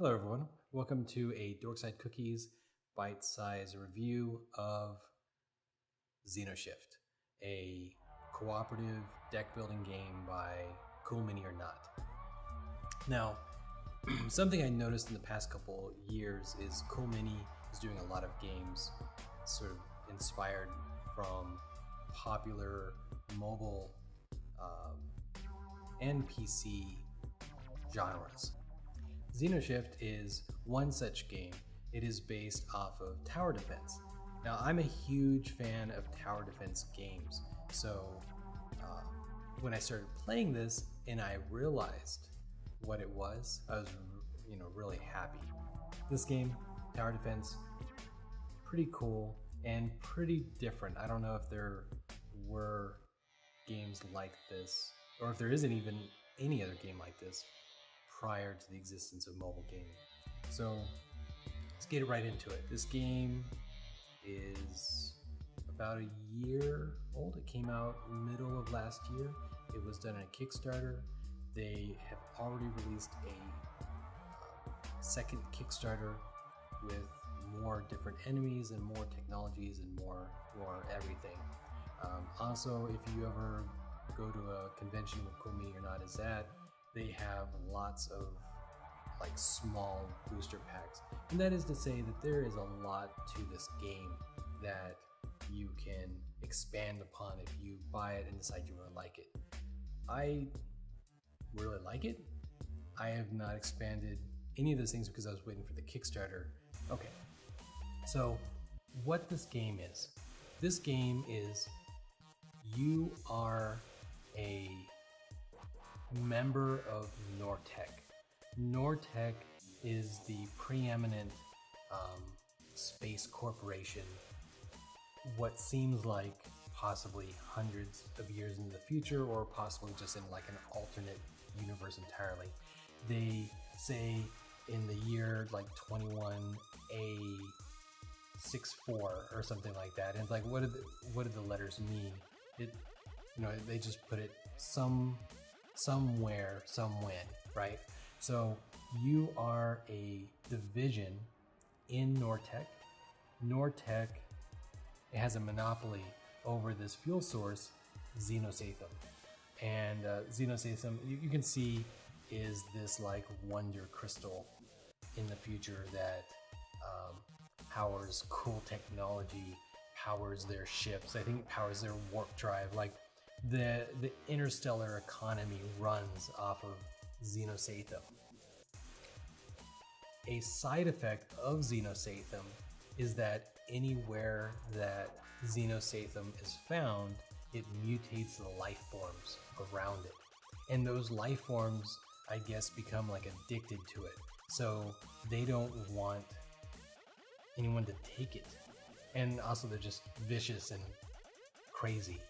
Hello everyone, welcome to a DorkSide Cookies bite-size review of XenoShyft, a cooperative deck building game by Cool Mini or Not. Now, something I noticed in the past couple years is Cool Mini is doing a lot of games sort of inspired from popular mobile and PC genres. XenoShyft is one such game. It is based off of tower defense. Now, I'm a huge fan of tower defense games, so when I started playing this and I realized what it was, I was really happy. This game, tower defense, pretty cool and pretty different. I don't know if there were games like this, or if there isn't even any other game like this prior to the existence of mobile gaming. So let's get right into it. This game is about a year old. It came out middle of last year. It was done on a Kickstarter. They have already released a second Kickstarter with more different enemies and more technologies and more everything. Also, if you ever go to a convention with Cool Mini or Not is at, they have lots of like small booster packs. And that is to say that there is a lot to this game that you can expand upon if you buy it and decide you really like it. I really like it. I have not expanded any of those things because I was waiting for the Kickstarter. Okay, so what this game is you are a member of NorTec. NorTec is the preeminent space corporation, what seems like possibly hundreds of years in the future, or possibly just in like an alternate universe entirely. They say in the year like 21A64 or something like that. And it's like, what did the letters mean? They just put it somewhere, somewhen, right? So you are a division in NorTec. NorTec has a monopoly over this fuel source, XenoShyft. And XenoShyft, you can see, is this like wonder crystal in the future that powers cool technology, powers their ships. I think it powers their warp drive. Like the interstellar economy runs off of XenoShyft. A side effect of XenoShyft is that anywhere that XenoShyft is found, it mutates the life forms around it. And those life forms, I guess, become like addicted to it. So they don't want anyone to take it. And also they're just vicious and crazy.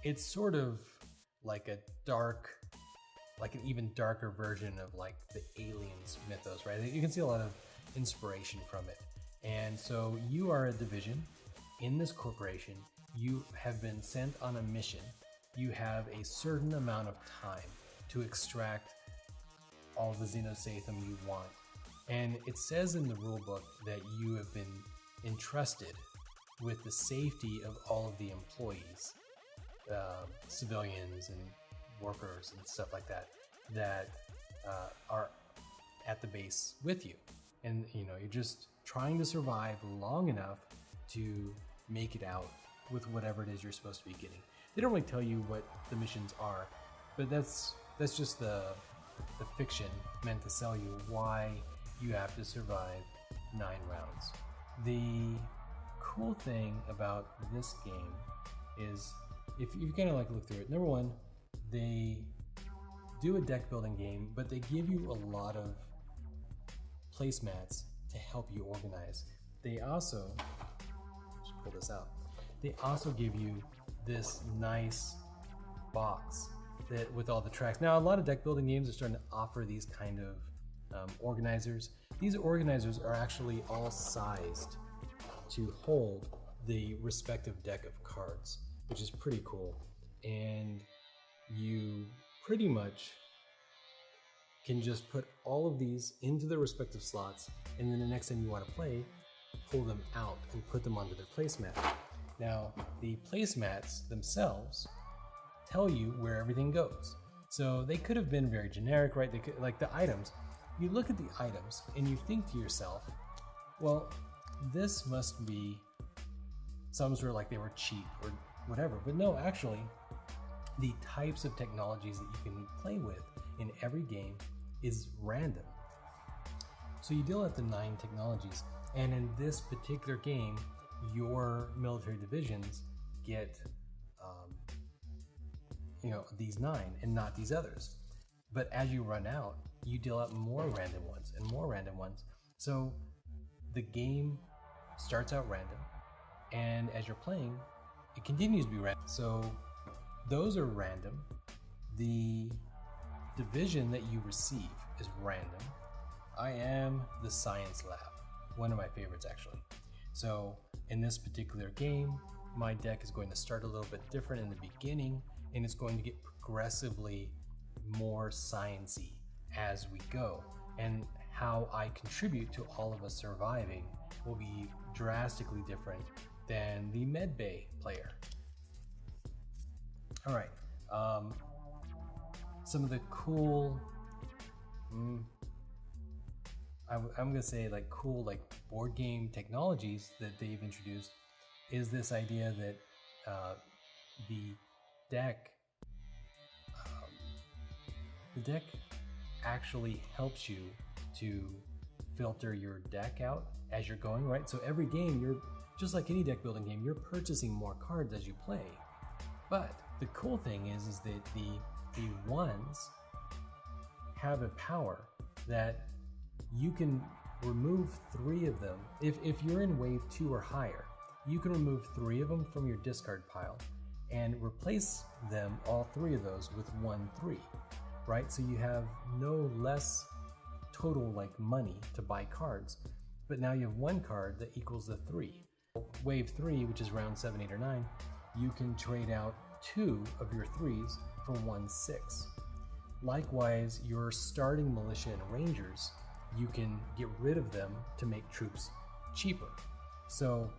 It's sort of like an even darker version of like the Aliens mythos, right? You can see a lot of inspiration from it. And so you are a division in this corporation. You have been sent on a mission. You have a certain amount of time to extract all the XenoShyft you want. And it says in the rulebook that you have been entrusted with the safety of all of the employees, civilians and workers and stuff like that, are at the base with you. And you're just trying to survive long enough to make it out with whatever it is you're supposed to be getting. They don't really tell you what the missions are, but that's just the fiction meant to sell you why you have to survive 9 rounds. The cool thing about this game is, if you kind of like look through it, number one, they do a deck building game, but they give you a lot of placemats to help you organize. They also, just pull this out, they also give you this nice box that with all the tracks. Now, a lot of deck building games are starting to offer these kind of organizers. These organizers are actually all sized to hold the respective deck of cards, which is pretty cool. And you pretty much can just put all of these into their respective slots, and then the next time you want to play, pull them out and put them onto their placemat. Now, the placemats themselves tell you where everything goes. So they could have been very generic, right? They could, like the items. You look at the items and you think to yourself, well, this must be some sort of like they were cheap or whatever. But no, actually, the types of technologies that you can play with in every game is random. So you deal with the 9 technologies, and in this particular game, your military divisions get these 9 and not these others. But as you run out, you deal out more random ones and more random ones. So the game starts out random, and as you're playing, it continues to be random. So those are random. The division that you receive is random. I am the science lab, one of my favorites actually. So in this particular game, my deck is going to start a little bit different in the beginning, and it's going to get progressively more sciencey as we go. And how I contribute to all of us surviving will be drastically different than the medbay player. All right, some of the cool, I'm gonna say like cool like board game technologies that they've introduced is this idea that the deck actually helps you to filter your deck out as you're going, right? So every game, you're just like any deck building game, you're purchasing more cards as you play. But the cool thing is that the ones have a power that you can remove 3 of them. If you're in wave 2 or higher, you can remove 3 of them from your discard pile and replace them, all 3 of those, with 1/3, right? So you have no less total like money to buy cards, but now you have 1 card that equals the 3. Wave 3, which is round 7, 8, or 9, you can trade out 2 of your 3s for 1/6. Likewise, your starting militia and rangers, you can get rid of them to make troops cheaper. So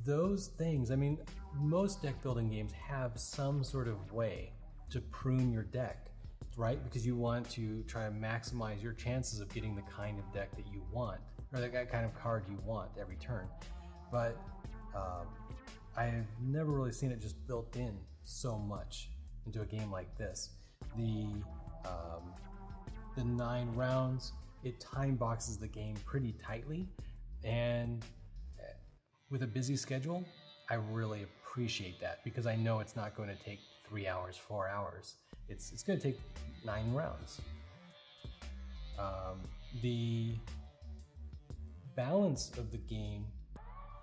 those things, I mean, most deck building games have some sort of way to prune your deck, right? Because you want to try to maximize your chances of getting the kind of deck that you want, or the kind of card you want every turn. But I've never really seen it just built in so much into a game like this. The 9 rounds, it time boxes the game pretty tightly, and with a busy schedule, I really appreciate that because I know it's not going to take 3 hours, 4 hours. It's going to take 9 rounds. The balance of the game,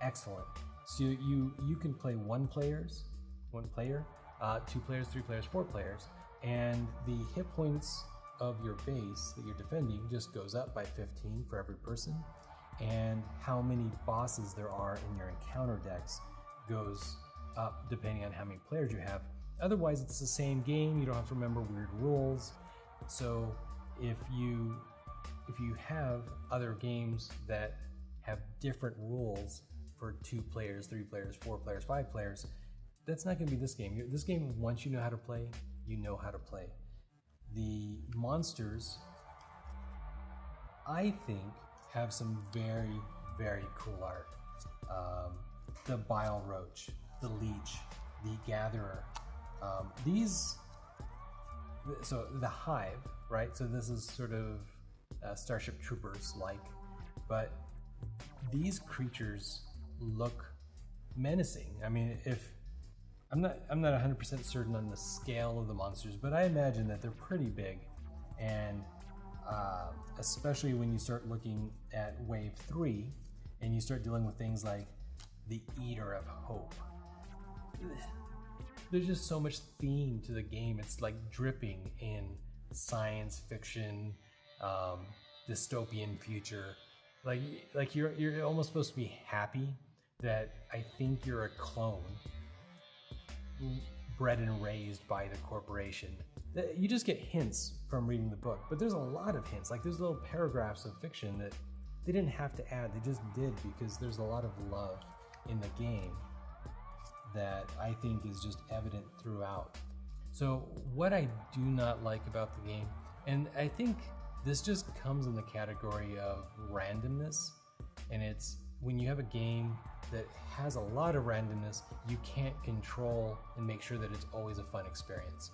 excellent. So you can play 1 player, 2 players, 3 players, 4 players, and the hit points of your base that you're defending just goes up by 15 for every person, and how many bosses there are in your encounter decks goes up depending on how many players you have. Otherwise, it's the same game. You don't have to remember weird rules. So if you have other games that have different rules for 2 players, 3 players, 4 players, 5 players, that's not going to be this game. This game, once you know how to play, you know how to play. The monsters, I think, have some very, very cool art. The Bile Roach, the Leech, the Gatherer. So the Hive, right? So this is sort of Starship Troopers-like, but these creatures look menacing. I mean, I'm not 100% certain on the scale of the monsters, but I imagine that they're pretty big, and especially when you start looking at Wave 3 and you start dealing with things like the Eater of Hope. There's just so much theme to the game. It's like dripping in science fiction, dystopian future. Like you're almost supposed to be happy that I think you're a clone bred and raised by the corporation You just get hints from reading the book, but there's a lot of hints. Like there's little paragraphs of fiction that they didn't have to add, they just did because there's a lot of love in the game that I think is just evident throughout. So what I do not like about the game, and I think this just comes in the category of randomness, and it's when you have a game that has a lot of randomness, you can't control and make sure that it's always a fun experience.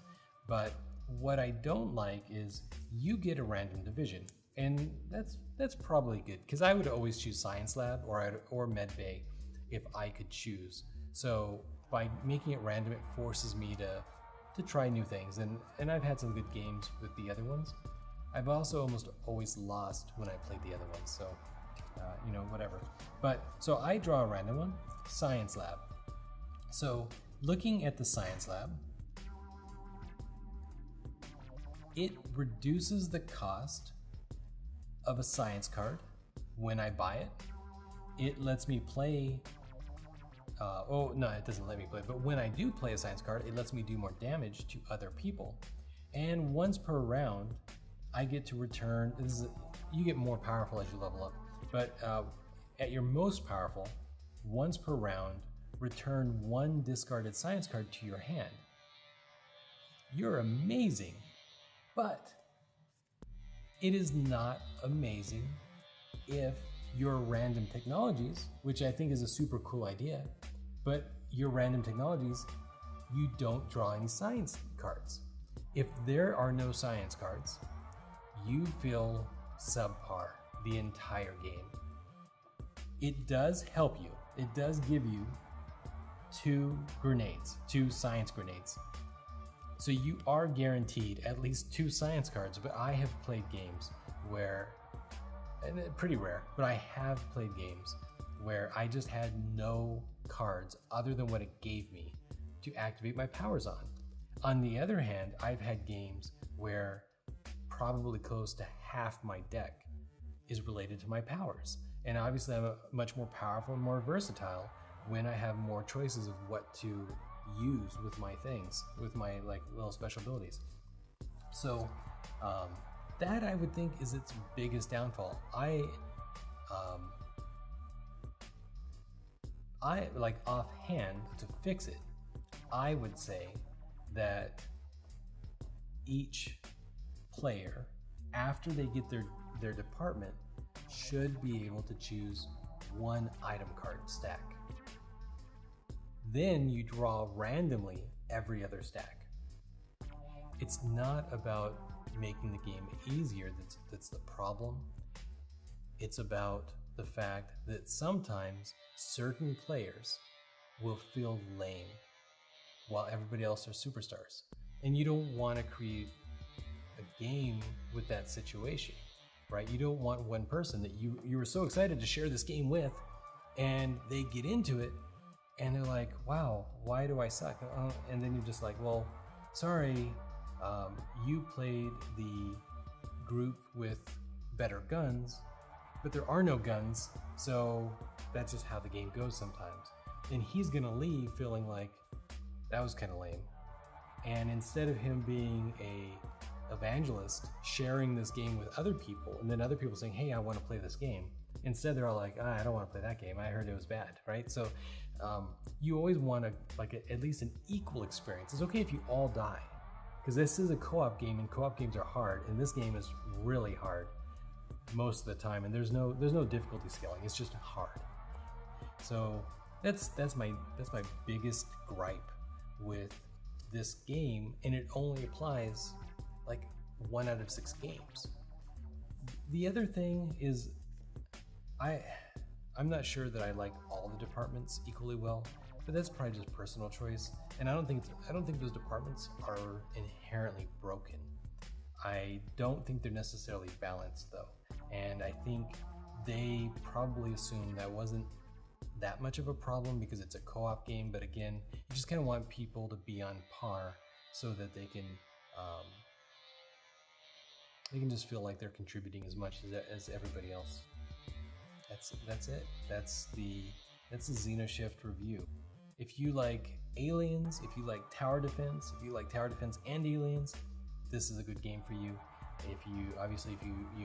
But what I don't like is you get a random division, and that's probably good because I would always choose Science Lab or Med Bay if I could choose. So by making it random, it forces me to try new things, and I've had some good games with the other ones. I've also almost always lost when I played the other ones, so whatever. But so I draw a random one, Science Lab. So looking at the Science Lab, it reduces the cost of a science card when I buy it. It lets me play, it doesn't let me play, but when I do play a science card, it lets me do more damage to other people. And once per round, I get to return, you get more powerful as you level up, but at your most powerful, once per round, return one discarded science card to your hand. You're amazing, but it is not amazing if your random technologies, which I think is a super cool idea, but your random technologies, you don't draw any science cards. If there are no science cards, you feel subpar the entire game. It does help you. It does give you two science grenades. So you are guaranteed at least 2 science cards, but I have played games where, and it's pretty rare, but I have played games where I just had no cards other than what it gave me to activate my powers on. On the other hand, I've had games where probably close to half my deck is related to my powers. And obviously I'm much more powerful and more versatile when I have more choices of what to use with my things, with my little special abilities. So that I would think is its biggest downfall. I like offhand, to fix it, I would say that each player, after they get their department, should be able to choose 1 item card stack. Then you draw randomly every other stack. It's not about making the game easier that's the problem. It's about the fact that sometimes certain players will feel lame while everybody else are superstars. And you don't want to create a game with that situation, right? You don't want one person that you were so excited to share this game with, and they get into it and they're like, wow, why do I suck? And then you're just like, well, sorry, you played the group with better guns, but there are no guns, so that's just how the game goes sometimes. And he's gonna leave feeling like, that was kind of lame. And instead of him being a evangelist sharing this game with other people, and then other people saying, hey, I want to play this game, instead they're all like, I don't want to play that game, I heard it was bad, right? So you always want to at least an equal experience. It's okay if you all die, because this is a co-op game, and co-op games are hard, and this game is really hard most of the time, and there's no difficulty scaling, it's just hard. So that's my biggest gripe with this game, and it only applies like 1 out of 6 games. The other thing is, I'm not sure that I like all the departments equally well, but that's probably just personal choice. And I don't think those departments are inherently broken. I don't think they're necessarily balanced though, and I think they probably assumed that wasn't that much of a problem because it's a co-op game. But again, you just kind of want people to be on par so that they can just feel like they're contributing as much as everybody else. That's it. That's the XenoShyft review. If you like aliens, if you like tower defense, if you like tower defense and aliens, this is a good game for you. If you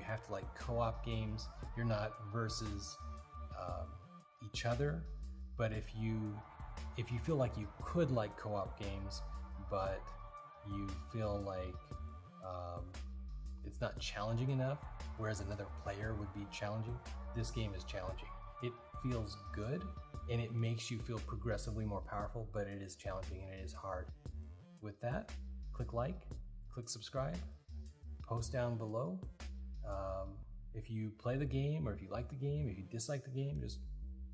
have to like co-op games, you're not versus each other. But if you feel like you could like co-op games, but you feel like it's not challenging enough, whereas another player would be challenging, this game is challenging. It feels good and it makes you feel progressively more powerful, but it is challenging and it is hard. With that, click like, click subscribe, post down below. If you play the game, or if you like the game, if you dislike the game, just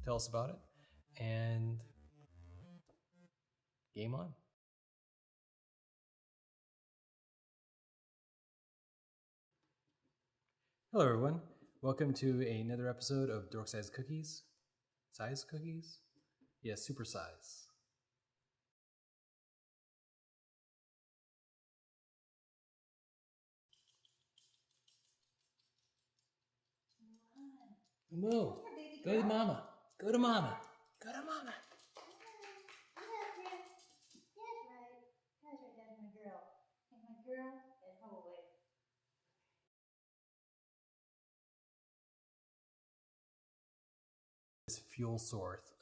tell us about it. And game on. Hello everyone, welcome to another episode of DorkSize Cookies. Size cookies? Yeah, super size. Moo, go to mama. Go to mama. Go to mama. That's right. That's my girl. And my girl is away. This fuel source